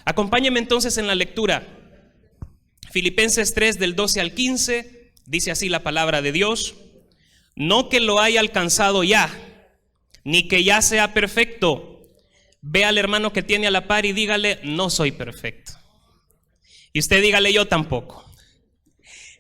Acompáñenme entonces en la lectura. Filipenses 3 del 12 al 15, dice así la palabra de Dios: no que lo haya alcanzado ya, ni que ya sea perfecto. Ve al hermano que tiene a la par y dígale: no soy perfecto. Y usted dígale: yo tampoco.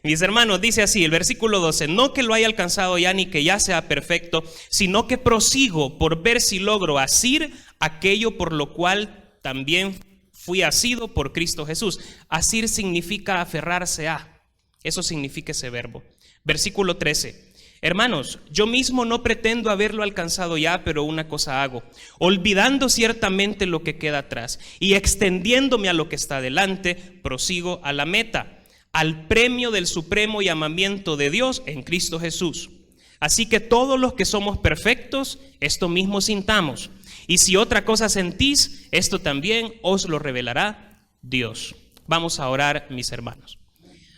Mis hermanos, dice así el versículo 12: no que lo haya alcanzado ya, ni que ya sea perfecto, sino que prosigo por ver si logro asir aquello por lo cual también fui asido por Cristo Jesús. Asir significa aferrarse a. Eso significa ese verbo. Versículo 13: hermanos, yo mismo no pretendo haberlo alcanzado ya, pero una cosa hago, olvidando ciertamente lo que queda atrás y extendiéndome a lo que está delante, prosigo a la meta, al premio del supremo llamamiento de Dios en Cristo Jesús. Así que todos los que somos perfectos, esto mismo sintamos. Y si otra cosa sentís, esto también os lo revelará Dios. Vamos a orar, mis hermanos.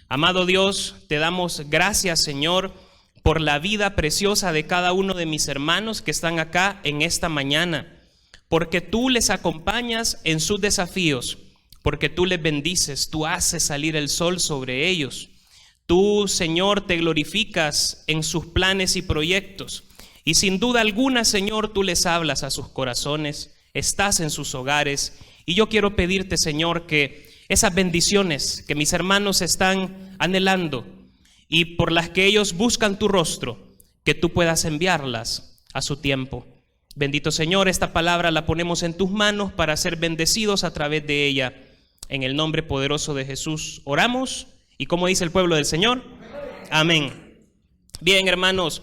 Amado Dios, te damos gracias, Señor, por la vida preciosa de cada uno de mis hermanos que están acá en esta mañana, porque tú les acompañas en sus desafíos, porque tú les bendices, tú haces salir el sol sobre ellos. Tú, Señor, te glorificas en sus planes y proyectos. Y sin duda alguna, Señor, tú les hablas a sus corazones, estás en sus hogares. Y yo quiero pedirte, Señor, que esas bendiciones que mis hermanos están anhelando y por las que ellos buscan tu rostro, que tú puedas enviarlas a su tiempo. Bendito Señor, esta palabra la ponemos en tus manos para ser bendecidos a través de ella. En el nombre poderoso de Jesús oramos. ¿Y cómo dice el pueblo del Señor? Amén. Bien, hermanos,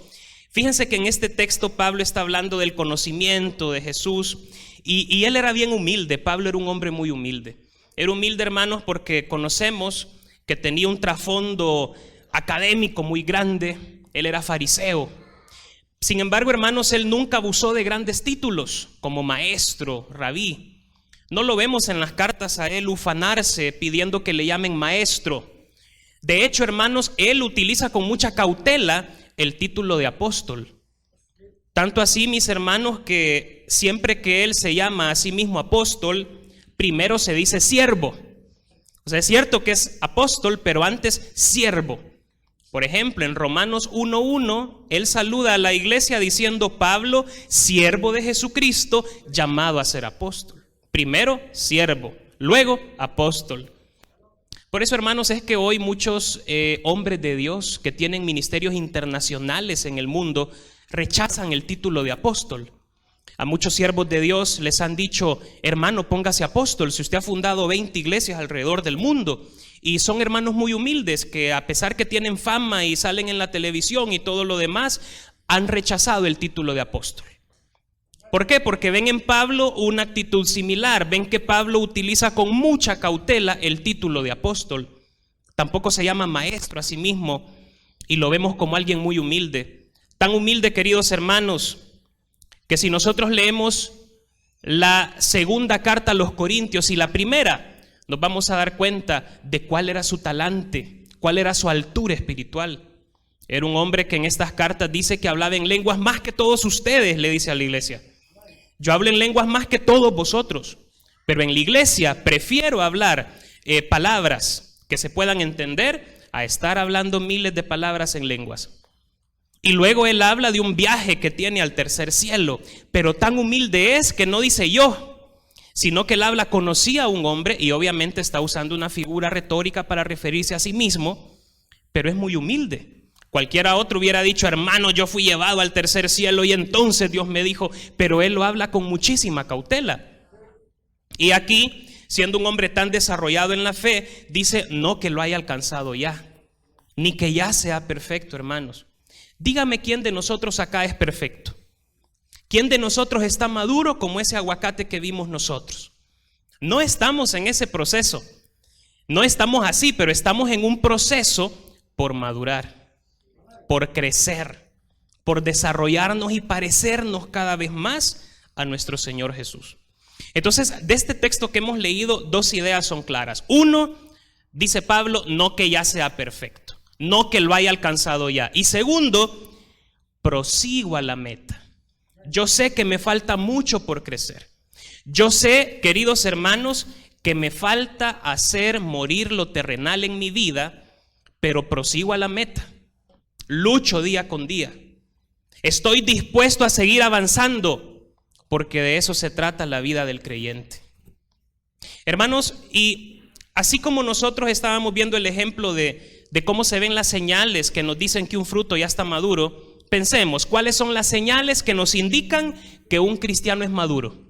fíjense que en este texto Pablo está hablando del conocimiento de Jesús y él era bien humilde. Pablo era un hombre muy humilde. Era humilde, hermanos, porque conocemos que tenía un trasfondo académico muy grande. Él era fariseo. Sin embargo, hermanos, él nunca abusó de grandes títulos como maestro, rabí. No lo vemos en las cartas a él ufanarse pidiendo que le llamen maestro. De hecho, hermanos, él utiliza con mucha cautela el título de apóstol. Tanto así, mis hermanos, que siempre que él se llama a sí mismo apóstol, primero se dice siervo. O sea, es cierto que es apóstol, pero antes siervo. Por ejemplo, en Romanos 1:1, él saluda a la iglesia diciendo: Pablo, siervo de Jesucristo, llamado a ser apóstol. Primero, siervo, luego, apóstol. Por eso, hermanos, es que hoy muchos hombres de Dios que tienen ministerios internacionales en el mundo rechazan el título de apóstol. A muchos siervos de Dios les han dicho: hermano, póngase apóstol, si usted ha fundado 20 iglesias alrededor del mundo. Y son hermanos muy humildes que, a pesar que tienen fama y salen en la televisión y todo lo demás, han rechazado el título de apóstol. ¿Por qué? Porque ven en Pablo una actitud similar. Ven que Pablo utiliza con mucha cautela el título de apóstol. Tampoco se llama maestro a sí mismo y lo vemos como alguien muy humilde. Tan humilde, queridos hermanos, que si nosotros leemos la segunda carta a los Corintios y la primera, nos vamos a dar cuenta de cuál era su talante, cuál era su altura espiritual. Era un hombre que en estas cartas dice que hablaba en lenguas más que todos ustedes, le dice a la iglesia. Yo hablo en lenguas más que todos vosotros, pero en la iglesia prefiero hablar palabras que se puedan entender a estar hablando miles de palabras en lenguas. Y luego él habla de un viaje que tiene al tercer cielo, pero tan humilde es que no dice yo, sino que él habla: conocí a un hombre, y obviamente está usando una figura retórica para referirse a sí mismo, pero es muy humilde. Cualquiera otro hubiera dicho: hermano, yo fui llevado al tercer cielo y entonces Dios me dijo, pero él lo habla con muchísima cautela. Y aquí, siendo un hombre tan desarrollado en la fe, dice: no que lo haya alcanzado ya, ni que ya sea perfecto, hermanos. Dígame quién de nosotros acá es perfecto. ¿Quién de nosotros está maduro como ese aguacate que vimos nosotros? No estamos en ese proceso. No estamos así, pero estamos en un proceso por madurar, por crecer, por desarrollarnos y parecernos cada vez más a nuestro Señor Jesús. Entonces, de este texto que hemos leído, dos ideas son claras. Uno, dice Pablo, no que ya sea perfecto, no que lo haya alcanzado ya. Y segundo, prosigo a la meta. Yo sé que me falta mucho por crecer. Yo sé, queridos hermanos, que me falta hacer morir lo terrenal en mi vida, pero prosigo a la meta. Lucho día con día. Estoy dispuesto a seguir avanzando, porque de eso se trata la vida del creyente. Hermanos, y así como nosotros estábamos viendo el ejemplo de cómo se ven las señales que nos dicen que un fruto ya está maduro, pensemos, ¿cuáles son las señales que nos indican que un cristiano es maduro?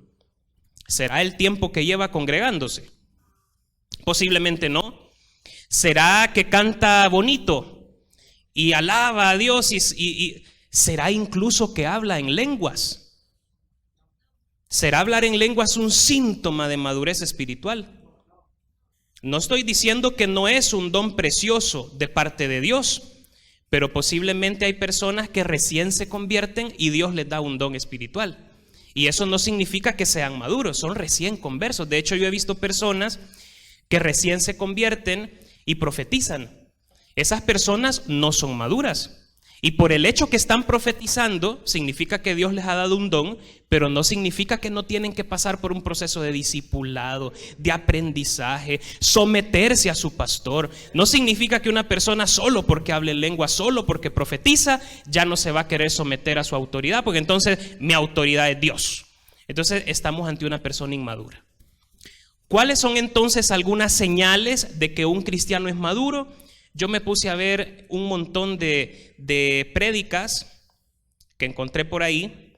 ¿Será el tiempo que lleva congregándose? Posiblemente no. ¿Será que canta bonito y alaba a Dios y será incluso que habla en lenguas? ¿Será hablar en lenguas un síntoma de madurez espiritual? No estoy diciendo que no es un don precioso de parte de Dios, pero posiblemente hay personas que recién se convierten y Dios les da un don espiritual. Y eso no significa que sean maduros, son recién conversos. De hecho, yo he visto personas que recién se convierten y profetizan. Esas personas no son maduras. Y por el hecho que están profetizando, significa que Dios les ha dado un don, pero no significa que no tienen que pasar por un proceso de discipulado, de aprendizaje, someterse a su pastor. No significa que una persona solo porque hable lengua, solo porque profetiza, ya no se va a querer someter a su autoridad, porque entonces mi autoridad es Dios. Entonces estamos ante una persona inmadura. ¿Cuáles son entonces algunas señales de que un cristiano es maduro? Yo me puse a ver un montón de prédicas que encontré por ahí,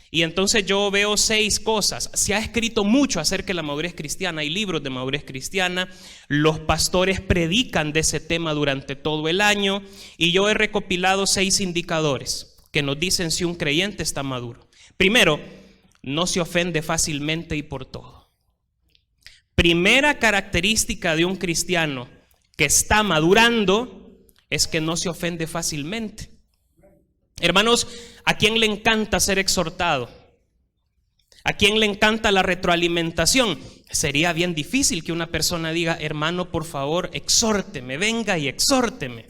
y entonces yo veo 6 cosas. Se ha escrito mucho acerca de la madurez cristiana, hay libros de madurez cristiana, los pastores predican de ese tema durante todo el año, y yo he recopilado 6 indicadores que nos dicen si un creyente está maduro. Primero, no se ofende fácilmente y por todo. Primera característica de un cristiano que está madurando es que no se ofende fácilmente. Hermanos, ¿a quién le encanta ser exhortado? ¿A quién le encanta la retroalimentación? Sería bien difícil que una persona diga, hermano, por favor, exhórteme, venga y exhórteme.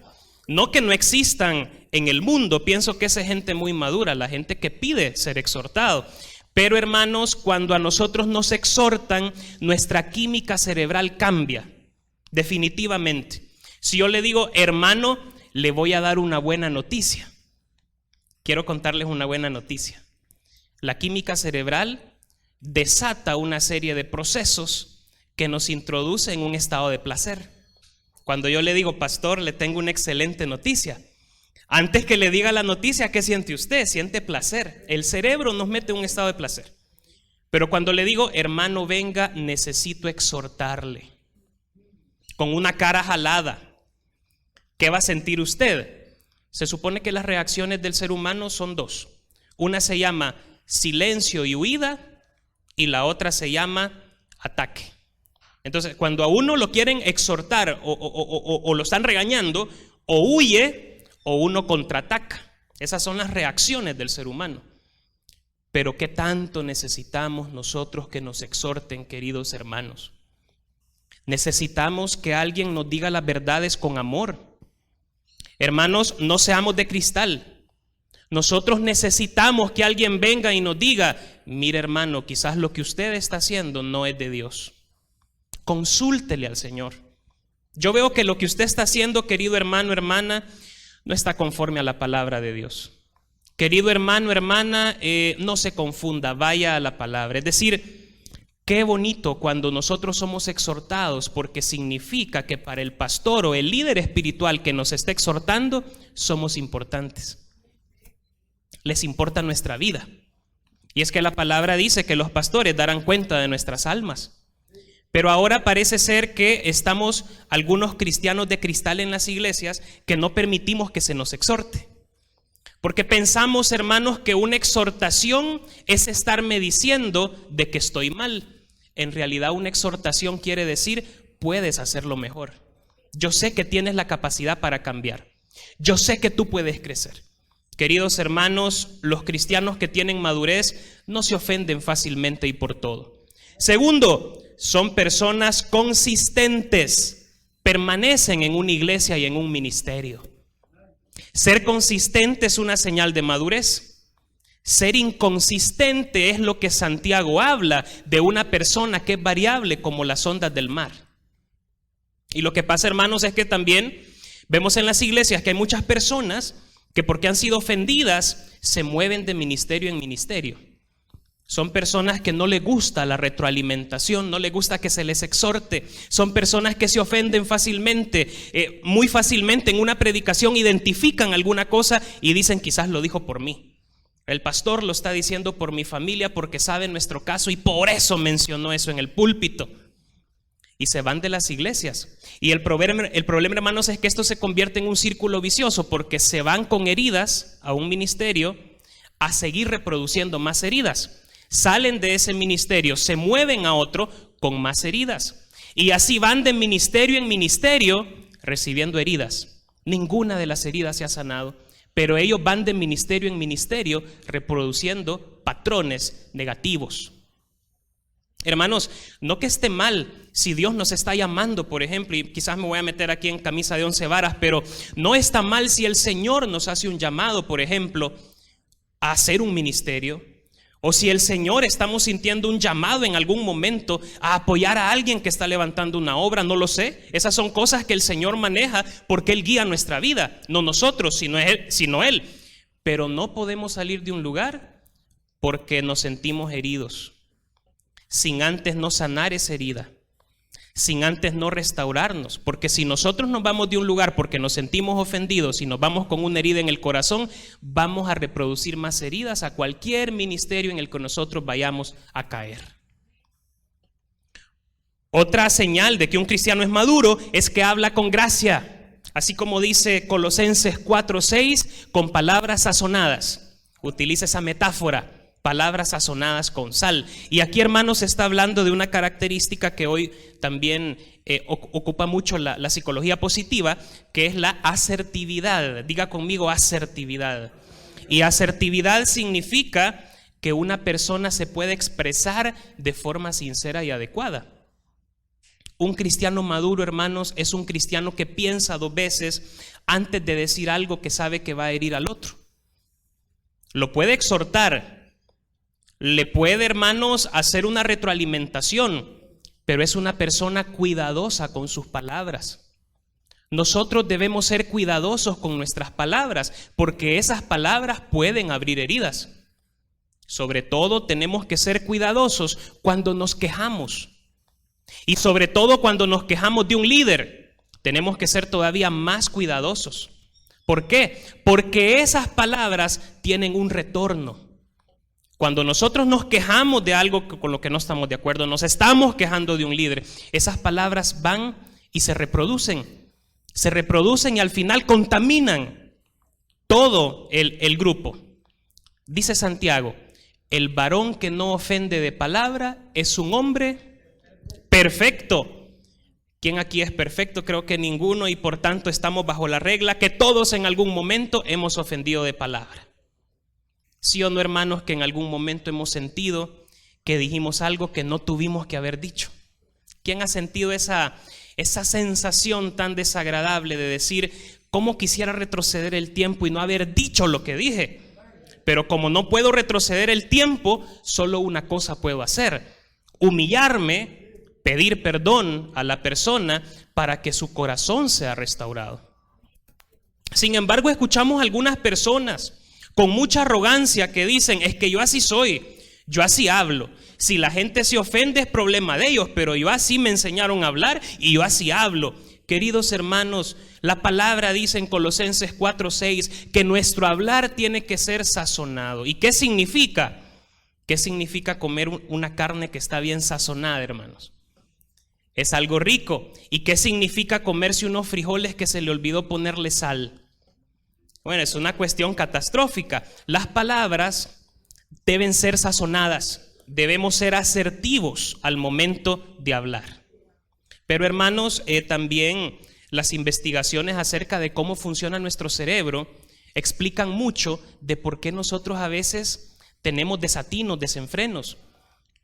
No que no existan en el mundo, pienso que esa es gente muy madura, la gente que pide ser exhortado. Pero hermanos, cuando a nosotros nos exhortan, nuestra química cerebral cambia. Definitivamente. Si yo le digo, hermano, le voy a dar una buena noticia. Quiero contarles una buena noticia. La química cerebral desata una serie de procesos que nos introduce en un estado de placer. Cuando yo le digo, pastor, le tengo una excelente noticia, antes que le diga la noticia, ¿qué siente usted? Siente placer. El cerebro nos mete en un estado de placer. Pero cuando le digo, hermano, venga, necesito exhortarle, con una cara jalada, ¿qué va a sentir usted? Se supone que las reacciones del ser humano son 2. Una se llama silencio y huida, y la otra se llama ataque. Entonces, cuando a uno lo quieren exhortar o lo están regañando, o huye o uno contraataca. Esas son las reacciones del ser humano. Pero ¿qué tanto necesitamos nosotros que nos exhorten, queridos hermanos? Necesitamos que alguien nos diga las verdades con amor. Hermanos, no seamos de cristal. Nosotros necesitamos que alguien venga y nos diga, mire hermano, quizás lo que usted está haciendo no es de Dios. Consúltele al Señor. Yo veo que lo que usted está haciendo, querido hermano, hermana, no está conforme a la palabra de Dios. Querido hermano, hermana, no se confunda, vaya a la palabra. Es decir, qué bonito cuando nosotros somos exhortados, porque significa que para el pastor o el líder espiritual que nos está exhortando, somos importantes. Les importa nuestra vida. Y es que la palabra dice que los pastores darán cuenta de nuestras almas. Pero ahora parece ser que estamos algunos cristianos de cristal en las iglesias que no permitimos que se nos exhorte. Porque pensamos, hermanos, que una exhortación es estarme diciendo de que estoy mal. En realidad, una exhortación quiere decir, puedes hacerlo mejor. Yo sé que tienes la capacidad para cambiar. Yo sé que tú puedes crecer. Queridos hermanos, los cristianos que tienen madurez no se ofenden fácilmente y por todo. Segundo, son personas consistentes, permanecen en una iglesia y en un ministerio. Ser consistente es una señal de madurez. Ser inconsistente es lo que Santiago habla de una persona que es variable como las ondas del mar. Y lo que pasa, hermanos, es que también vemos en las iglesias que hay muchas personas que porque han sido ofendidas se mueven de ministerio en ministerio. Son personas que no les gusta la retroalimentación, no les gusta que se les exhorte. Son personas que se ofenden fácilmente, muy fácilmente en una predicación identifican alguna cosa y dicen quizás lo dijo por mí. El pastor lo está diciendo por mi familia porque sabe nuestro caso y por eso mencionó eso en el púlpito. Y se van de las iglesias. Y el problema, hermanos, es que esto se convierte en un círculo vicioso porque se van con heridas a un ministerio a seguir reproduciendo más heridas. Salen de ese ministerio, se mueven a otro con más heridas. Y así van de ministerio en ministerio recibiendo heridas. Ninguna de las heridas se ha sanado, pero ellos van de ministerio en ministerio reproduciendo patrones negativos. Hermanos, no que esté mal si Dios nos está llamando, por ejemplo, y quizás me voy a meter aquí en camisa de 11 varas, pero no está mal si el Señor nos hace un llamado, por ejemplo, a hacer un ministerio. O si el Señor estamos sintiendo un llamado en algún momento a apoyar a alguien que está levantando una obra, no lo sé. Esas son cosas que el Señor maneja porque Él guía nuestra vida, no nosotros, sino Él. Pero no podemos salir de un lugar porque nos sentimos heridos, sin antes no sanar esa herida, sin antes no restaurarnos. Porque si nosotros nos vamos de un lugar porque nos sentimos ofendidos y nos vamos con una herida en el corazón, vamos a reproducir más heridas a cualquier ministerio en el que nosotros vayamos a caer. Otra señal de que un cristiano es maduro es que habla con gracia, así como dice Colosenses 4:6, con palabras sazonadas. Utiliza esa metáfora. Palabras sazonadas con sal. Y aquí, hermanos, se está hablando de una característica que hoy también ocupa mucho la psicología positiva, que es la asertividad. Diga conmigo, asertividad. Y asertividad significa que una persona se puede expresar de forma sincera y adecuada. Un cristiano maduro, hermanos, es un cristiano que piensa 2 veces antes de decir algo que sabe que va a herir al otro. Lo puede exhortar, le puede, hermanos, hacer una retroalimentación, pero es una persona cuidadosa con sus palabras. Nosotros debemos ser cuidadosos con nuestras palabras, porque esas palabras pueden abrir heridas. Sobre todo tenemos que ser cuidadosos cuando nos quejamos. Y sobre todo cuando nos quejamos de un líder, tenemos que ser todavía más cuidadosos. ¿Por qué? Porque esas palabras tienen un retorno. Cuando nosotros nos quejamos de algo con lo que no estamos de acuerdo, nos estamos quejando de un líder, esas palabras van y se reproducen y al final contaminan todo el grupo. Dice Santiago, el varón que no ofende de palabra es un hombre perfecto. ¿Quién aquí es perfecto? Creo que ninguno, y por tanto estamos bajo la regla que todos en algún momento hemos ofendido de palabra. ¿Sí o no, hermanos, que en algún momento hemos sentido que dijimos algo que no tuvimos que haber dicho? ¿Quién ha sentido esa sensación tan desagradable de decir, cómo quisiera retroceder el tiempo y no haber dicho lo que dije? Pero como no puedo retroceder el tiempo, solo una cosa puedo hacer: humillarme, pedir perdón a la persona para que su corazón sea restaurado. Sin embargo, escuchamos algunas personas con mucha arrogancia que dicen, es que yo así soy, yo así hablo. Si la gente se ofende es problema de ellos, pero yo así me enseñaron a hablar y yo así hablo. Queridos hermanos, la palabra dice en Colosenses 4:6 que nuestro hablar tiene que ser sazonado. ¿Y qué significa? ¿Qué significa comer una carne que está bien sazonada, hermanos? Es algo rico. ¿Y qué significa comerse unos frijoles que se le olvidó ponerle sal? Bueno, es una cuestión catastrófica. Las palabras deben ser sazonadas, debemos ser asertivos al momento de hablar. Pero hermanos, también las investigaciones acerca de cómo funciona nuestro cerebro explican mucho de por qué nosotros a veces tenemos desatinos, desenfrenos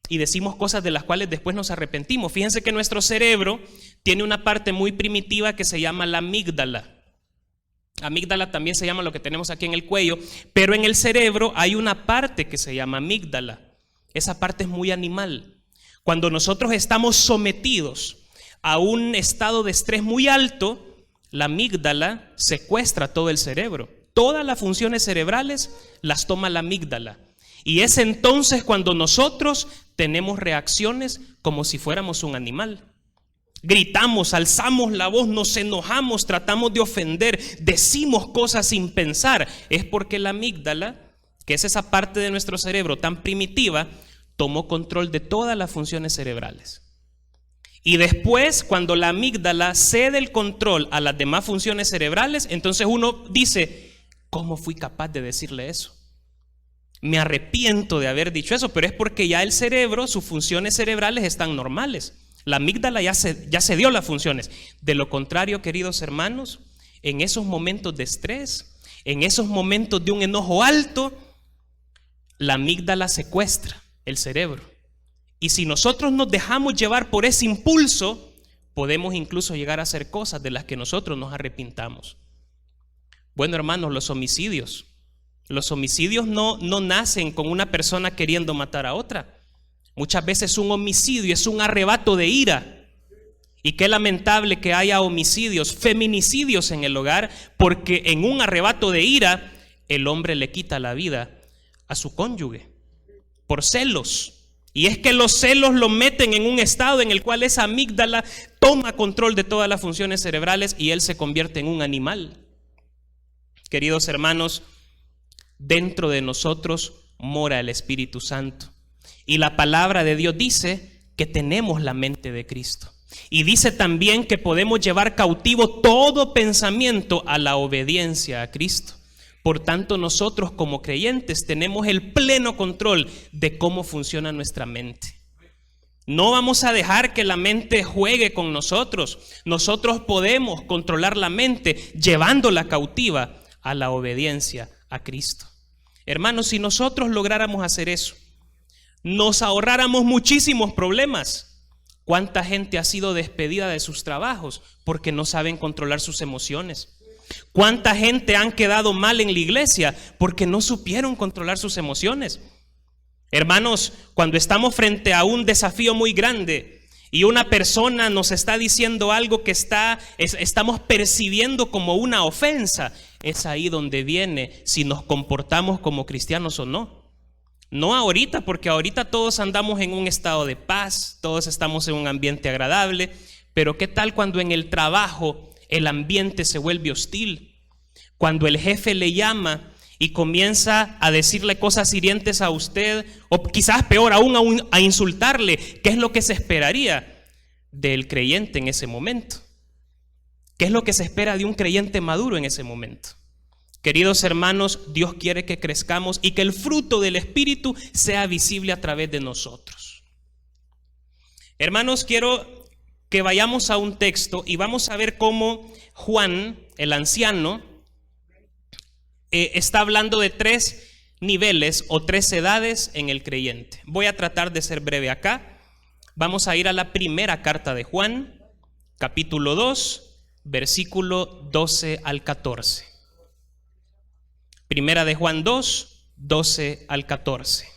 y decimos cosas de las cuales después nos arrepentimos. Fíjense que nuestro cerebro tiene una parte muy primitiva que se llama la amígdala. Amígdala también se llama lo que tenemos aquí en el cuello, pero en el cerebro hay una parte que se llama amígdala. Esa parte es muy animal. Cuando nosotros estamos sometidos a un estado de estrés muy alto, la amígdala secuestra todo el cerebro. Todas las funciones cerebrales las toma la amígdala. Y es entonces cuando nosotros tenemos reacciones como si fuéramos un animal. Gritamos, alzamos la voz, nos enojamos, tratamos de ofender, decimos cosas sin pensar. Es porque la amígdala, que es esa parte de nuestro cerebro tan primitiva, tomó control de todas las funciones cerebrales. Y después, cuando la amígdala cede el control a las demás funciones cerebrales, entonces uno dice, ¿cómo fui capaz de decirle eso? Me arrepiento de haber dicho eso, pero es porque ya el cerebro, sus funciones cerebrales están normales. La amígdala ya se dio las funciones. De lo contrario, queridos hermanos, en esos momentos de estrés, en esos momentos de un enojo alto, la amígdala secuestra el cerebro. Y si nosotros nos dejamos llevar por ese impulso, podemos incluso llegar a hacer cosas de las que nosotros nos arrepintamos. Bueno, hermanos, los homicidios no nacen con una persona queriendo matar a otra. Muchas veces un homicidio es un arrebato de ira. Y qué lamentable que haya homicidios, feminicidios en el hogar, porque en un arrebato de ira el hombre le quita la vida a su cónyuge por celos. Y es que los celos lo meten en un estado en el cual esa amígdala toma control de todas las funciones cerebrales y él se convierte en un animal. Queridos hermanos, dentro de nosotros mora el Espíritu Santo. Y la palabra de Dios dice que tenemos la mente de Cristo. Y dice también que podemos llevar cautivo todo pensamiento a la obediencia a Cristo. Por tanto, nosotros como creyentes tenemos el pleno control de cómo funciona nuestra mente. No vamos a dejar que la mente juegue con nosotros. Nosotros podemos controlar la mente llevándola cautiva a la obediencia a Cristo. Hermanos, si nosotros lográramos hacer eso, nos ahorráramos muchísimos problemas. ¿Cuánta gente ha sido despedida de sus trabajos porque no saben controlar sus emociones? ¿Cuánta gente han quedado mal en la iglesia porque no supieron controlar sus emociones? Hermanos, cuando estamos frente a un desafío muy grande y una persona nos está diciendo algo que estamos percibiendo como una ofensa, es ahí donde viene si nos comportamos como cristianos o no. No ahorita, porque ahorita todos andamos en un estado de paz, todos estamos en un ambiente agradable, pero ¿qué tal cuando en el trabajo el ambiente se vuelve hostil? Cuando el jefe le llama y comienza a decirle cosas hirientes a usted, o quizás peor aún a insultarle, ¿qué es lo que se esperaría del creyente en ese momento? ¿Qué es lo que se espera de un creyente maduro en ese momento? Queridos hermanos, Dios quiere que crezcamos y que el fruto del Espíritu sea visible a través de nosotros. Hermanos, quiero que vayamos a un texto y vamos a ver cómo Juan, el anciano, está hablando de 3 niveles o 3 edades en el creyente. Voy a tratar de ser breve acá. Vamos a ir a la primera carta de Juan, capítulo 2, versículo 12 al 14. Primera de Juan 2, 12 al 14.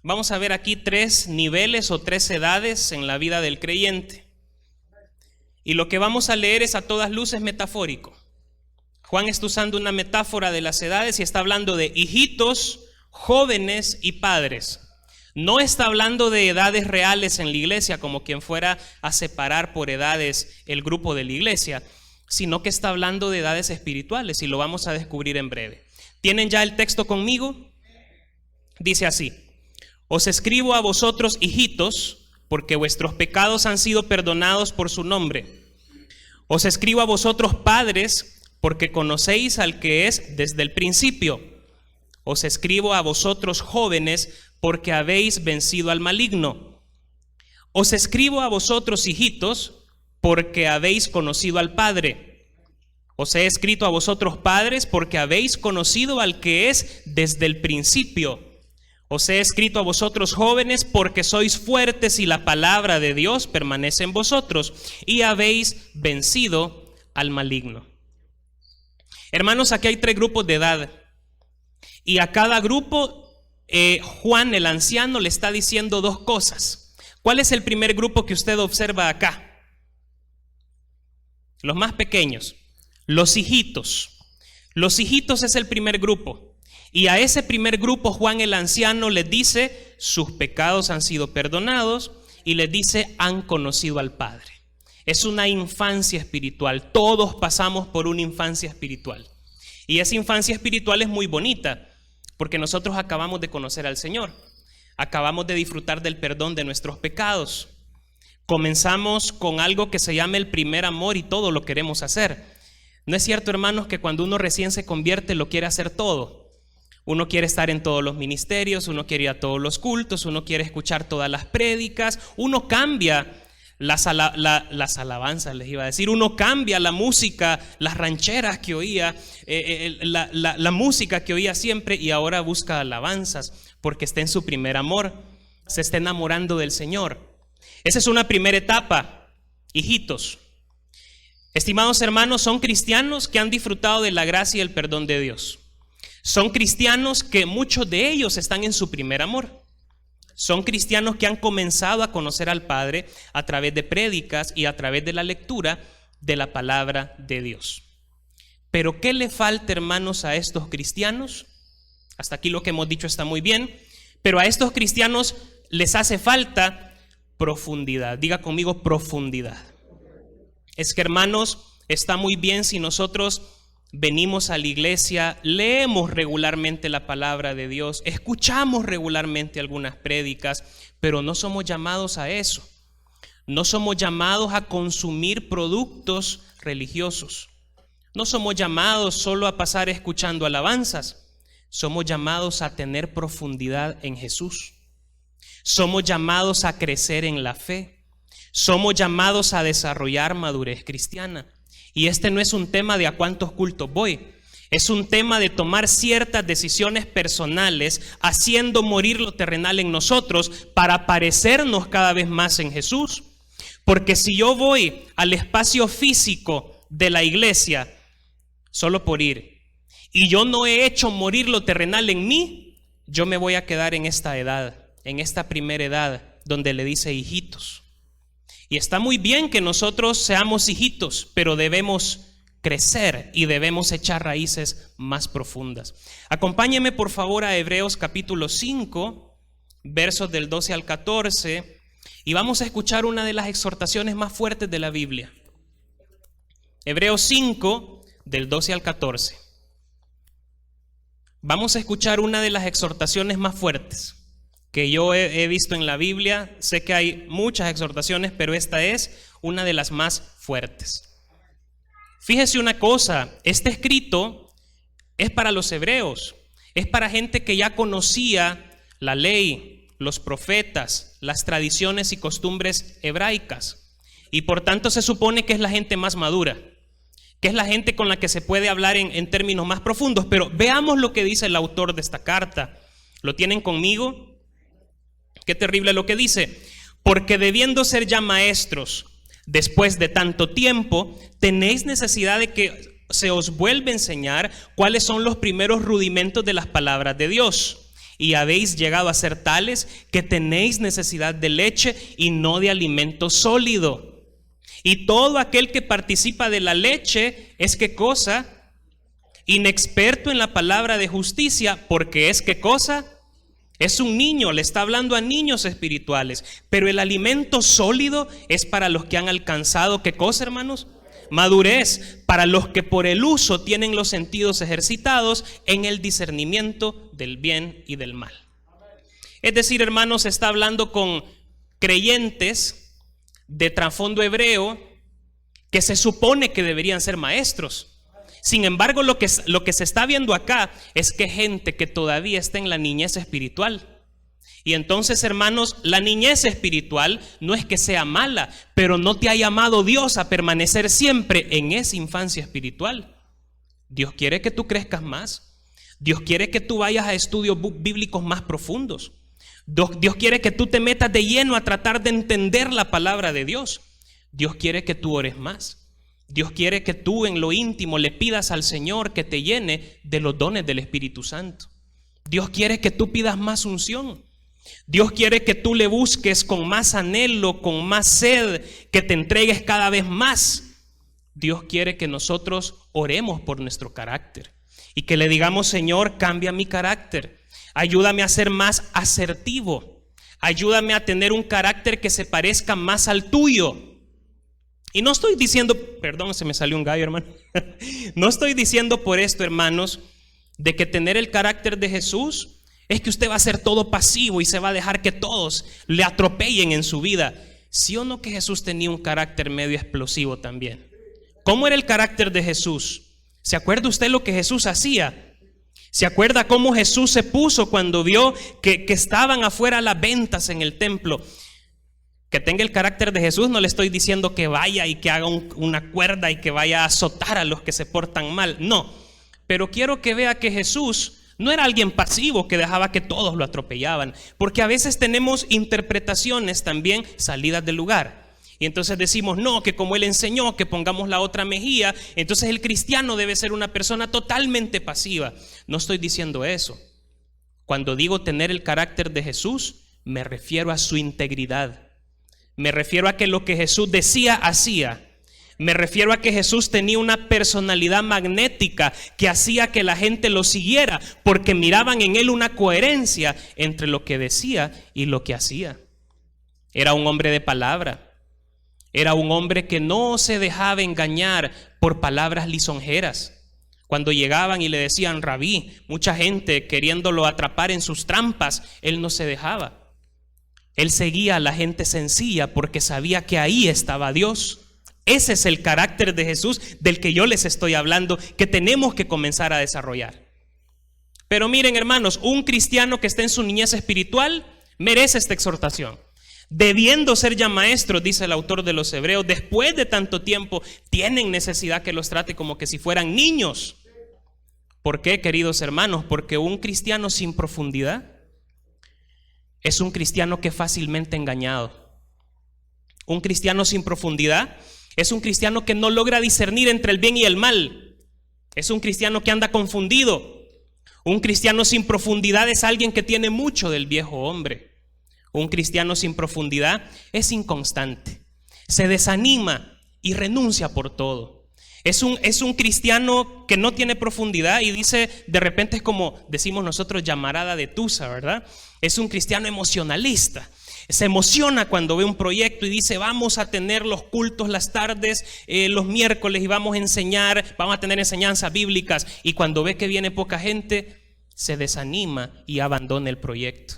Vamos a ver aquí 3 niveles o 3 edades en la vida del creyente. Y lo que vamos a leer es a todas luces metafórico. Juan está usando una metáfora de las edades y está hablando de hijitos, jóvenes y padres. No está hablando de edades reales en la iglesia, como quien fuera a separar por edades el grupo de la iglesia, sino que está hablando de edades espirituales y lo vamos a descubrir en breve. ¿Tienen ya el texto conmigo? Dice así: os escribo a vosotros, hijitos, porque vuestros pecados han sido perdonados por su nombre. Os escribo a vosotros, padres, porque conocéis al que es desde el principio. Os escribo a vosotros, jóvenes, porque habéis vencido al maligno. Os escribo a vosotros, hijitos, porque habéis conocido al Padre. Os he escrito a vosotros, padres, porque habéis conocido al que es desde el principio. Os he escrito a vosotros, jóvenes, porque sois fuertes y la palabra de Dios permanece en vosotros y habéis vencido al maligno. Hermanos, aquí hay 3 grupos de edad. Y a cada grupo, Juan el anciano le está diciendo 2 cosas. ¿Cuál es el primer grupo que usted observa acá? Los más pequeños, los hijitos. Los hijitos es el primer grupo. Y a ese primer grupo Juan el anciano les dice, sus pecados han sido perdonados, y les dice, han conocido al Padre. Es una infancia espiritual. Todos pasamos por una infancia espiritual. Y esa infancia espiritual es muy bonita, porque nosotros acabamos de conocer al Señor. Acabamos de disfrutar del perdón de nuestros pecados. Comenzamos con algo que se llama el primer amor y todo lo queremos hacer. ¿No es cierto, hermanos, que cuando uno recién se convierte lo quiere hacer todo? Uno quiere estar en todos los ministerios, uno quiere ir a todos los cultos, uno quiere escuchar todas las prédicas, uno cambia las alabanzas, les iba a decir, uno cambia la música, las rancheras que oía, la música que oía siempre, y ahora busca alabanzas porque está en su primer amor, se está enamorando del Señor. Esa es una primera etapa, hijitos. Estimados hermanos, son cristianos que han disfrutado de la gracia y el perdón de Dios. Son cristianos que muchos de ellos están en su primer amor. Son cristianos que han comenzado a conocer al Padre a través de prédicas y a través de la lectura de la palabra de Dios. Pero ¿qué le falta, hermanos, a estos cristianos? Hasta aquí lo que hemos dicho está muy bien, pero a estos cristianos les hace falta profundidad. Diga conmigo, profundidad. Es que, hermanos, está muy bien si nosotros venimos a la iglesia, leemos regularmente la palabra de Dios, escuchamos regularmente algunas prédicas, pero no somos llamados a eso. No somos llamados a consumir productos religiosos. No somos llamados solo a pasar escuchando alabanzas. Somos llamados a tener profundidad en Jesús. Somos llamados a crecer en la fe. Somos llamados a desarrollar madurez cristiana. Y este no es un tema de a cuántos cultos voy. Es un tema de tomar ciertas decisiones personales, haciendo morir lo terrenal en nosotros para parecernos cada vez más en Jesús. Porque si yo voy al espacio físico de la iglesia solo por ir, y yo no he hecho morir lo terrenal en mí, yo me voy a quedar en esta edad, en esta primera edad, donde le dice hijitos. Y está muy bien que nosotros seamos hijitos, pero debemos crecer y debemos echar raíces más profundas. Acompáñeme por favor a Hebreos capítulo 5, versos del 12 al 14, y vamos a escuchar una de las exhortaciones más fuertes de la Biblia. Hebreos 5, del 12 al 14. Vamos a escuchar una de las exhortaciones más fuertes que yo he visto en la Biblia. Sé que hay muchas exhortaciones, pero esta es una de las más fuertes. Fíjese una cosa, este escrito es para los hebreos, es para gente que ya conocía la ley, los profetas, las tradiciones y costumbres hebraicas, y por tanto se supone que es la gente más madura, que es la gente con la que se puede hablar en términos más profundos. Pero veamos lo que dice el autor de esta carta. ¿Lo tienen conmigo? Qué terrible lo que dice. Porque debiendo ser ya maestros después de tanto tiempo, tenéis necesidad de que se os vuelva a enseñar cuáles son los primeros rudimentos de las palabras de Dios. Y habéis llegado a ser tales que tenéis necesidad de leche y no de alimento sólido. Y todo aquel que participa de la leche es, ¿qué cosa? Inexperto en la palabra de justicia, porque es, ¿qué cosa? Es un niño, le está hablando a niños espirituales. Pero el alimento sólido es para los que han alcanzado, ¿qué cosa, hermanos? Madurez, para los que por el uso tienen los sentidos ejercitados en el discernimiento del bien y del mal. Es decir, hermanos, está hablando con creyentes de trasfondo hebreo que se supone que deberían ser maestros. Sin embargo, lo que se está viendo acá es que gente que todavía está en la niñez espiritual. Y entonces, hermanos, la niñez espiritual no es que sea mala, pero no te ha llamado Dios a permanecer siempre en esa infancia espiritual. Dios quiere que tú crezcas más. Dios quiere que tú vayas a estudios bíblicos más profundos. Dios quiere que tú te metas de lleno a tratar de entender la palabra de Dios. Dios quiere que tú ores más. Dios quiere que tú en lo íntimo le pidas al Señor que te llene de los dones del Espíritu Santo. Dios quiere que tú pidas más unción. Dios quiere que tú le busques con más anhelo, con más sed, que te entregues cada vez más. Dios quiere que nosotros oremos por nuestro carácter y que le digamos: Señor, cambia mi carácter. Ayúdame a ser más asertivo. Ayúdame a tener un carácter que se parezca más al tuyo. Y no estoy diciendo, perdón, se me salió un gallo, hermano. No estoy diciendo por esto, hermanos, de que tener el carácter de Jesús es que usted va a ser todo pasivo y se va a dejar que todos le atropellen en su vida. ¿Sí o no que Jesús tenía un carácter medio explosivo también? ¿Cómo era el carácter de Jesús? ¿Se acuerda usted lo que Jesús hacía? ¿Se acuerda cómo Jesús se puso cuando vio que estaban afuera las ventas en el templo? Que tenga el carácter de Jesús, no le estoy diciendo que vaya y que haga una cuerda y que vaya a azotar a los que se portan mal, no. Pero quiero que vea que Jesús no era alguien pasivo que dejaba que todos lo atropellaban, porque a veces tenemos interpretaciones también salidas del lugar. Y entonces decimos, no, que como Él enseñó que pongamos la otra mejilla, entonces el cristiano debe ser una persona totalmente pasiva. No estoy diciendo eso. Cuando digo tener el carácter de Jesús, me refiero a su integridad. Me refiero a que lo que Jesús decía, hacía. Me refiero a que Jesús tenía una personalidad magnética que hacía que la gente lo siguiera, porque miraban en Él una coherencia entre lo que decía y lo que hacía. Era un hombre de palabra. Era un hombre que no se dejaba engañar por palabras lisonjeras. Cuando llegaban y le decían rabí, mucha gente queriéndolo atrapar en sus trampas, Él no se dejaba. Él seguía a la gente sencilla porque sabía que ahí estaba Dios. Ese es el carácter de Jesús del que yo les estoy hablando, que tenemos que comenzar a desarrollar. Pero miren, hermanos, un cristiano que está en su niñez espiritual merece esta exhortación. Debiendo ser ya maestros, dice el autor de los Hebreos, después de tanto tiempo, tienen necesidad que los trate como que si fueran niños. ¿Por qué, queridos hermanos? Porque un cristiano sin profundidad es un cristiano que es fácilmente engañado. Un cristiano sin profundidad es un cristiano que no logra discernir entre el bien y el mal. Es un cristiano que anda confundido. Un cristiano sin profundidad es alguien que tiene mucho del viejo hombre. Un cristiano sin profundidad es inconstante, se desanima y renuncia por todo. Es un cristiano que no tiene profundidad y dice, de repente es como decimos nosotros, llamarada de tusa, ¿verdad? Es un cristiano emocionalista. Se emociona cuando ve un proyecto y dice, vamos a tener los cultos las tardes, los miércoles, y vamos a enseñar, vamos a tener enseñanzas bíblicas. Y cuando ve que viene poca gente, se desanima y abandona el proyecto.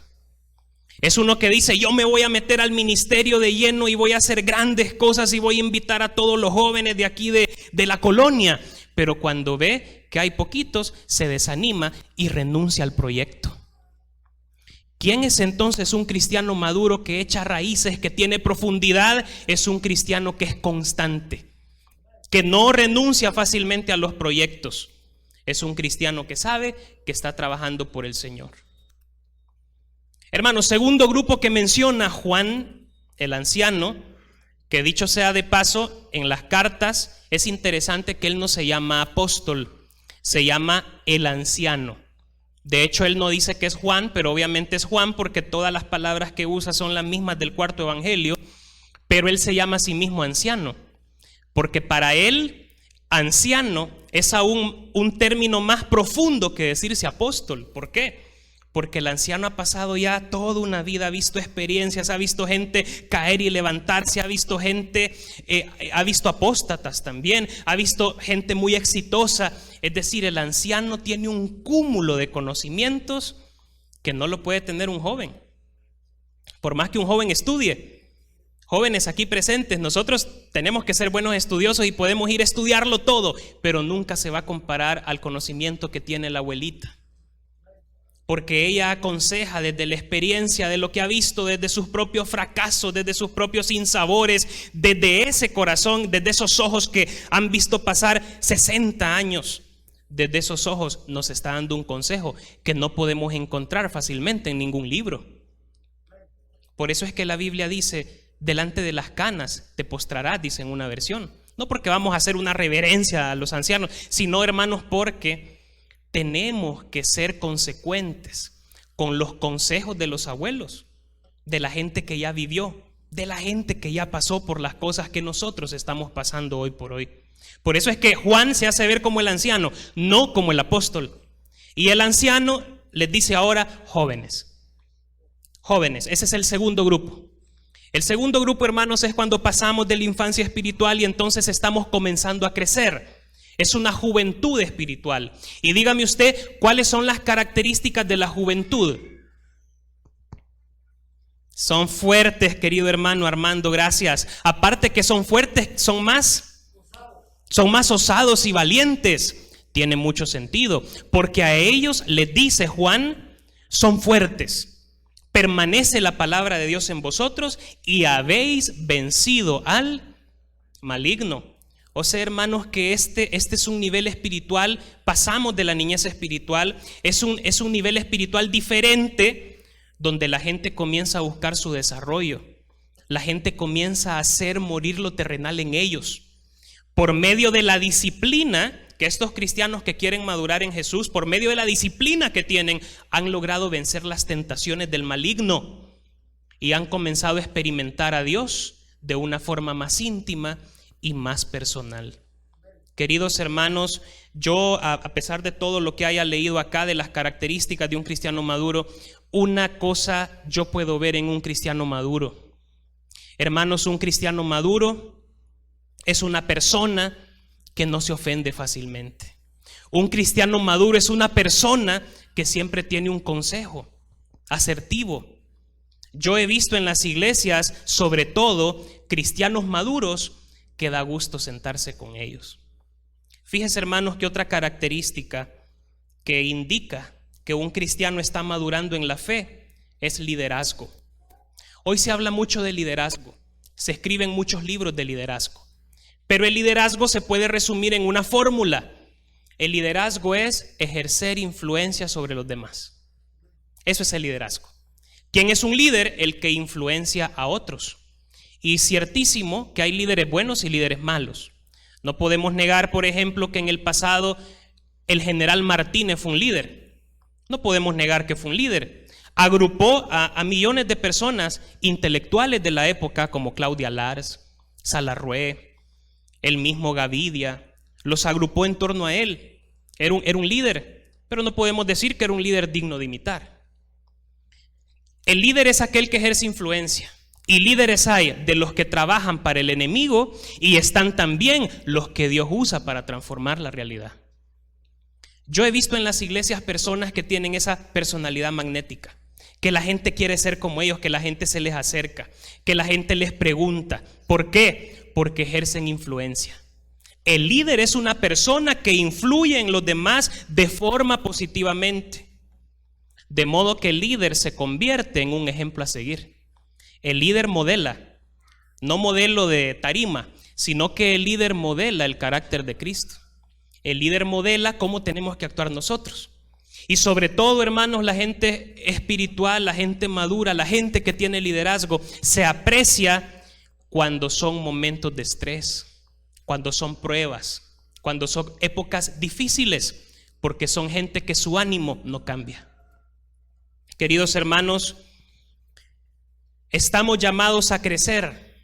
Es uno que dice, yo me voy a meter al ministerio de lleno y voy a hacer grandes cosas y voy a invitar a todos los jóvenes de aquí de la colonia. Pero cuando ve que hay poquitos, se desanima y renuncia al proyecto. ¿Quién es entonces un cristiano maduro que echa raíces, que tiene profundidad? Es un cristiano que es constante, que no renuncia fácilmente a los proyectos. Es un cristiano que sabe que está trabajando por el Señor. Hermanos, segundo grupo que menciona Juan, el anciano, que dicho sea de paso, en las cartas es interesante que él no se llama apóstol, se llama el anciano. De hecho, él no dice que es Juan, pero obviamente es Juan porque todas las palabras que usa son las mismas del cuarto evangelio, pero él se llama a sí mismo anciano, porque para él, anciano es aún un término más profundo que decirse apóstol. ¿Por qué? Porque el anciano ha pasado ya toda una vida, ha visto experiencias, ha visto gente caer y levantarse, ha visto gente, ha visto apóstatas también, ha visto gente muy exitosa. Es decir, el anciano tiene un cúmulo de conocimientos que no lo puede tener un joven. Por más que un joven estudie. Jóvenes aquí presentes, nosotros tenemos que ser buenos estudiosos y podemos ir a estudiarlo todo, pero nunca se va a comparar al conocimiento que tiene la abuelita. Porque ella aconseja desde la experiencia, de lo que ha visto, desde sus propios fracasos, desde sus propios sinsabores, desde ese corazón, desde esos ojos que han visto pasar 60 años. Desde esos ojos nos está dando un consejo que no podemos encontrar fácilmente en ningún libro. Por eso es que la Biblia dice, delante de las canas te postrarás, dice en una versión. No porque vamos a hacer una reverencia a los ancianos, sino, hermanos, porque tenemos que ser consecuentes con los consejos de los abuelos, de la gente que ya vivió, de la gente que ya pasó por las cosas que nosotros estamos pasando hoy por hoy. Por eso es que Juan se hace ver como el anciano, no como el apóstol. Y el anciano les dice ahora jóvenes. Jóvenes, ese es el segundo grupo. El segundo grupo, hermanos, es cuando pasamos de la infancia espiritual y entonces estamos comenzando a crecer. Es una juventud espiritual. Y dígame usted, ¿cuáles son las características de la juventud? Son fuertes, querido hermano Armando, gracias. Aparte que son fuertes, son más osados y valientes. Tiene mucho sentido, porque a ellos les dice Juan, son fuertes. Permanece la palabra de Dios en vosotros y habéis vencido al maligno. O sea, hermanos, que este es un nivel espiritual, pasamos de la niñez espiritual, es un nivel espiritual diferente, donde la gente comienza a buscar su desarrollo. La gente comienza a hacer morir lo terrenal en ellos. Por medio de la disciplina que estos cristianos que quieren madurar en Jesús, por medio de la disciplina que tienen, han logrado vencer las tentaciones del maligno y han comenzado a experimentar a Dios de una forma más íntima y más personal. Queridos hermanos, yo, a pesar de todo lo que haya leído acá de las características de un cristiano maduro, una cosa yo puedo ver en un cristiano maduro. Hermanos, un cristiano maduro es una persona que no se ofende fácilmente. Un cristiano maduro es una persona que siempre tiene un consejo asertivo. Yo he visto en las iglesias, sobre todo, cristianos maduros que da gusto sentarse con ellos. Fíjense, hermanos, que otra característica que indica que un cristiano está madurando en la fe es liderazgo. Hoy se habla mucho de liderazgo, se escriben muchos libros de liderazgo, pero el liderazgo se puede resumir en una fórmula. El liderazgo es ejercer influencia sobre los demás. Eso es el liderazgo. ¿Quién es un líder? El que influencia a otros. Y ciertísimo que hay líderes buenos y líderes malos. No podemos negar, por ejemplo, que en el pasado el general Martínez fue un líder. No podemos negar que fue un líder. Agrupó a millones de personas intelectuales de la época, como Claudia Lars, Salarrué, el mismo Gavidia, los agrupó en torno a él. Era un líder, pero no podemos decir que era un líder digno de imitar. El líder es aquel que ejerce influencia. Y líderes hay de los que trabajan para el enemigo y están también los que Dios usa para transformar la realidad. Yo he visto en las iglesias personas que tienen esa personalidad magnética, que la gente quiere ser como ellos, que la gente se les acerca, que la gente les pregunta. ¿Por qué? Porque ejercen influencia. El líder es una persona que influye en los demás de forma positivamente. De modo que el líder se convierte en un ejemplo a seguir. El líder modela, no modelo de tarima, sino que el líder modela el carácter de Cristo. El líder modela cómo tenemos que actuar nosotros. Y sobre todo, hermanos, la gente espiritual, la gente madura, la gente que tiene liderazgo, se aprecia cuando son momentos de estrés, cuando son pruebas, cuando son épocas difíciles, porque son gente que su ánimo no cambia. Queridos hermanos, estamos llamados a crecer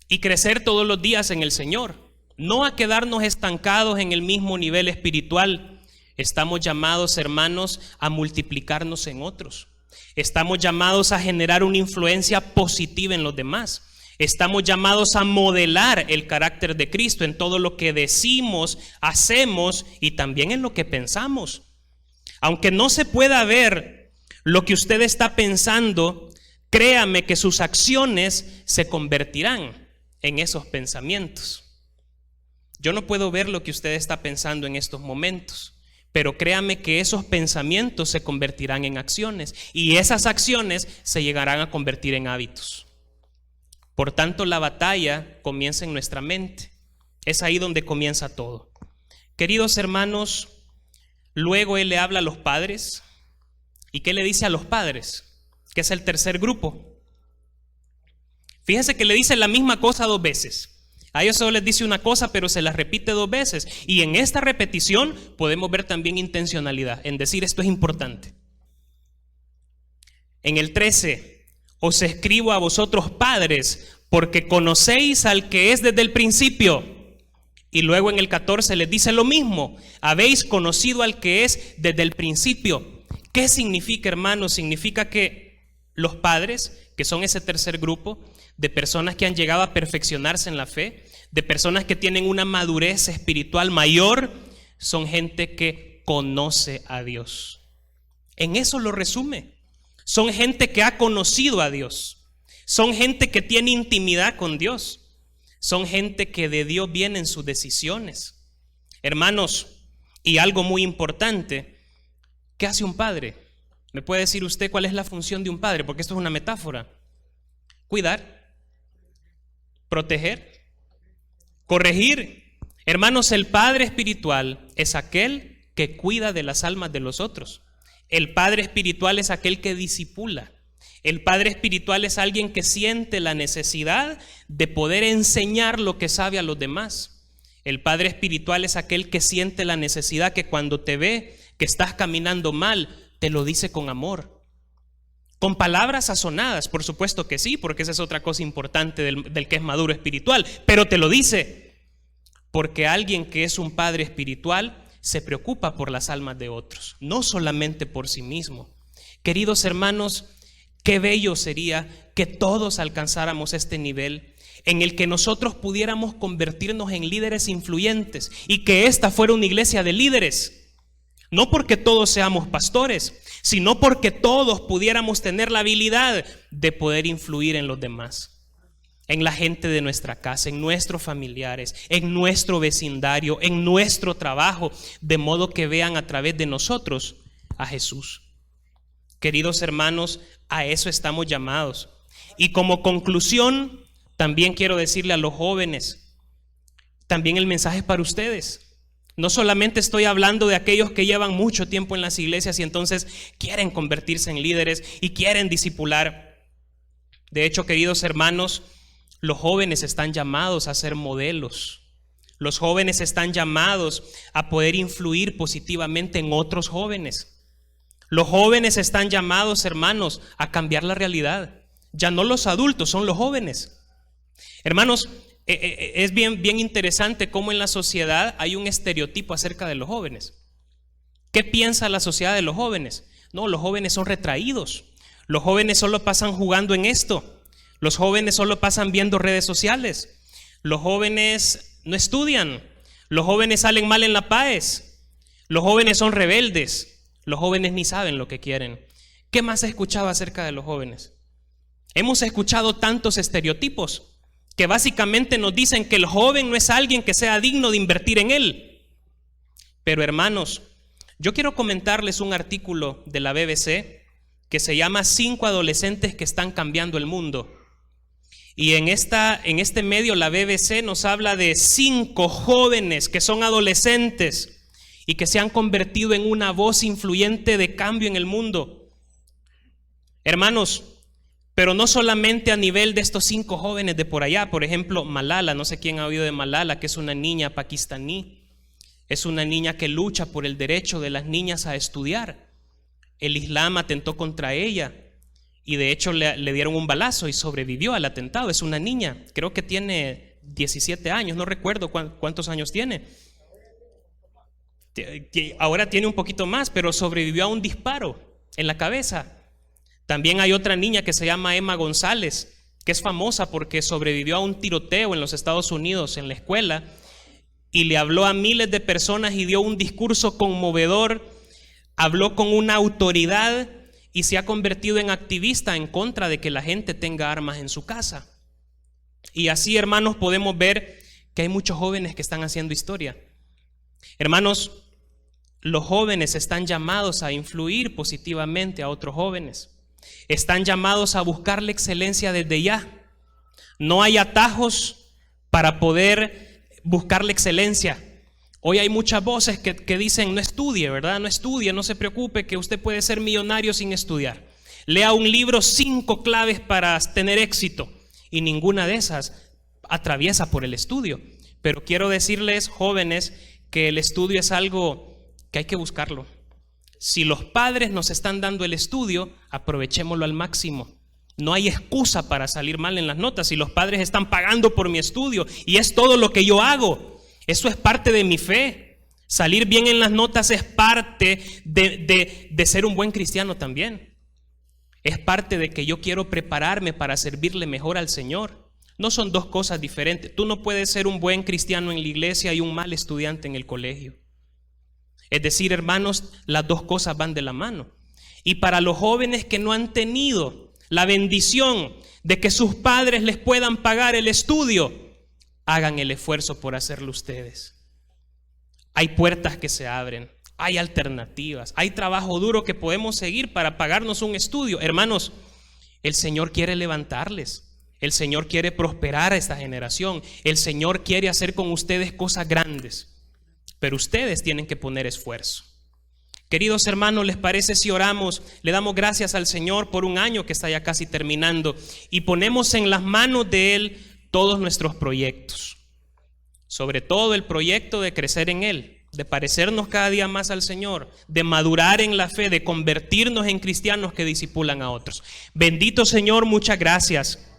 y crecer todos los días en el Señor, no a quedarnos estancados en el mismo nivel espiritual. Estamos llamados, hermanos, a multiplicarnos en otros. Estamos llamados a generar una influencia positiva en los demás. Estamos llamados a modelar el carácter de Cristo en todo lo que decimos, hacemos y también en lo que pensamos. Aunque no se pueda ver lo que usted está pensando, créame que sus acciones se convertirán en esos pensamientos. Yo no puedo ver lo que usted está pensando en estos momentos, pero créame que esos pensamientos se convertirán en acciones y esas acciones se llegarán a convertir en hábitos. Por tanto, la batalla comienza en nuestra mente. Es ahí donde comienza todo. Queridos hermanos, luego él le habla a los padres. ¿Y qué le dice a los padres? Que es el tercer grupo. Fíjense que le dice la misma cosa dos veces. A ellos solo les dice una cosa, pero se las repite 2 veces. Y en esta repetición podemos ver también intencionalidad, en decir esto es importante. En el 13, os escribo a vosotros padres, porque conocéis al que es desde el principio. Y luego en el 14 les dice lo mismo, habéis conocido al que es desde el principio. ¿Qué significa, hermanos? Significa que los padres, que son ese tercer grupo de personas que han llegado a perfeccionarse en la fe, de personas que tienen una madurez espiritual mayor, son gente que conoce a Dios. En eso lo resume. Son gente que ha conocido a Dios. Son gente que tiene intimidad con Dios. Son gente que de Dios vienen sus decisiones. Hermanos, y algo muy importante, ¿qué hace un padre? ¿Me puede decir usted cuál es la función de un padre? Porque esto es una metáfora. Cuidar, proteger, corregir. Hermanos, el padre espiritual es aquel que cuida de las almas de los otros. El padre espiritual es aquel que discipula. El padre espiritual es alguien que siente la necesidad de poder enseñar lo que sabe a los demás. El padre espiritual es aquel que siente la necesidad que cuando te ve que estás caminando mal, te lo dice con amor. Con palabras sazonadas, por supuesto que sí, porque esa es otra cosa importante del que es maduro espiritual, pero te lo dice porque alguien que es un padre espiritual se preocupa por las almas de otros, no solamente por sí mismo. Queridos hermanos, qué bello sería que todos alcanzáramos este nivel en el que nosotros pudiéramos convertirnos en líderes influyentes y que esta fuera una iglesia de líderes. No porque todos seamos pastores, sino porque todos pudiéramos tener la habilidad de poder influir en los demás, en la gente de nuestra casa, en nuestros familiares, en nuestro vecindario, en nuestro trabajo, de modo que vean a través de nosotros a Jesús. Queridos hermanos, a eso estamos llamados. Y como conclusión, también quiero decirle a los jóvenes, también el mensaje es para ustedes. No solamente estoy hablando de aquellos que llevan mucho tiempo en las iglesias y entonces quieren convertirse en líderes y quieren discipular. De hecho, queridos hermanos, los jóvenes están llamados a ser modelos. Los jóvenes están llamados a poder influir positivamente en otros jóvenes. Los jóvenes están llamados, hermanos, a cambiar la realidad. Ya no los adultos, son los jóvenes. Hermanos, es bien interesante cómo en la sociedad hay un estereotipo acerca de los jóvenes. ¿Qué piensa la sociedad de los jóvenes? No, los jóvenes son retraídos. Los jóvenes solo pasan jugando en esto. Los jóvenes solo pasan viendo redes sociales. Los jóvenes no estudian. Los jóvenes salen mal en la PAES. Los jóvenes son rebeldes. Los jóvenes ni saben lo que quieren. ¿Qué más se escuchaba acerca de los jóvenes? Hemos escuchado tantos estereotipos que básicamente nos dicen que el joven no es alguien que sea digno de invertir en él. Pero hermanos, yo quiero comentarles un artículo de la BBC que se llama 5 adolescentes que están cambiando el mundo. Y en este medio la BBC nos habla de 5 jóvenes que son adolescentes y que se han convertido en una voz influyente de cambio en el mundo. Hermanos, pero no solamente a nivel de estos 5 jóvenes de por allá. Por ejemplo, Malala, no sé quién ha oído de Malala, que es una niña pakistaní. Es una niña que lucha por el derecho de las niñas a estudiar. El Islam atentó contra ella y de hecho le dieron un balazo y sobrevivió al atentado. Es una niña, creo que tiene 17 años, no recuerdo cuántos años tiene. Ahora tiene un poquito más, pero sobrevivió a un disparo en la cabeza. También hay otra niña que se llama Emma González, que es famosa porque sobrevivió a un tiroteo en los Estados Unidos en la escuela y le habló a miles de personas y dio un discurso conmovedor, habló con una autoridad y se ha convertido en activista en contra de que la gente tenga armas en su casa. Y así, hermanos, podemos ver que hay muchos jóvenes que están haciendo historia. Hermanos, los jóvenes están llamados a influir positivamente a otros jóvenes. Están llamados a buscar la excelencia desde ya. No hay atajos para poder buscar la excelencia. Hoy hay muchas voces que dicen no estudie, ¿verdad? No estudie, no se preocupe que usted puede ser millonario sin estudiar. Lea un libro, 5 claves para tener éxito. Y ninguna de esas atraviesa por el estudio. Pero quiero decirles, jóvenes, que el estudio es algo que hay que buscarlo. Si los padres nos están dando el estudio, aprovechémoslo al máximo. No hay excusa para salir mal en las notas. Si los padres están pagando por mi estudio y es todo lo que yo hago, eso es parte de mi fe. Salir bien en las notas es parte de ser un buen cristiano también. Es parte de que yo quiero prepararme para servirle mejor al Señor. No son dos cosas diferentes. Tú no puedes ser un buen cristiano en la iglesia y un mal estudiante en el colegio. Es decir, hermanos, las dos cosas van de la mano. Y para los jóvenes que no han tenido la bendición de que sus padres les puedan pagar el estudio, hagan el esfuerzo por hacerlo ustedes. Hay puertas que se abren, hay alternativas, hay trabajo duro que podemos seguir para pagarnos un estudio. Hermanos, el Señor quiere levantarles, el Señor quiere prosperar a esta generación, el Señor quiere hacer con ustedes cosas grandes, pero ustedes tienen que poner esfuerzo. Queridos hermanos, ¿les parece si oramos? Le damos gracias al Señor por un año que está ya casi terminando y ponemos en las manos de Él todos nuestros proyectos. Sobre todo el proyecto de crecer en Él, de parecernos cada día más al Señor, de madurar en la fe, de convertirnos en cristianos que discipulan a otros. Bendito Señor, muchas gracias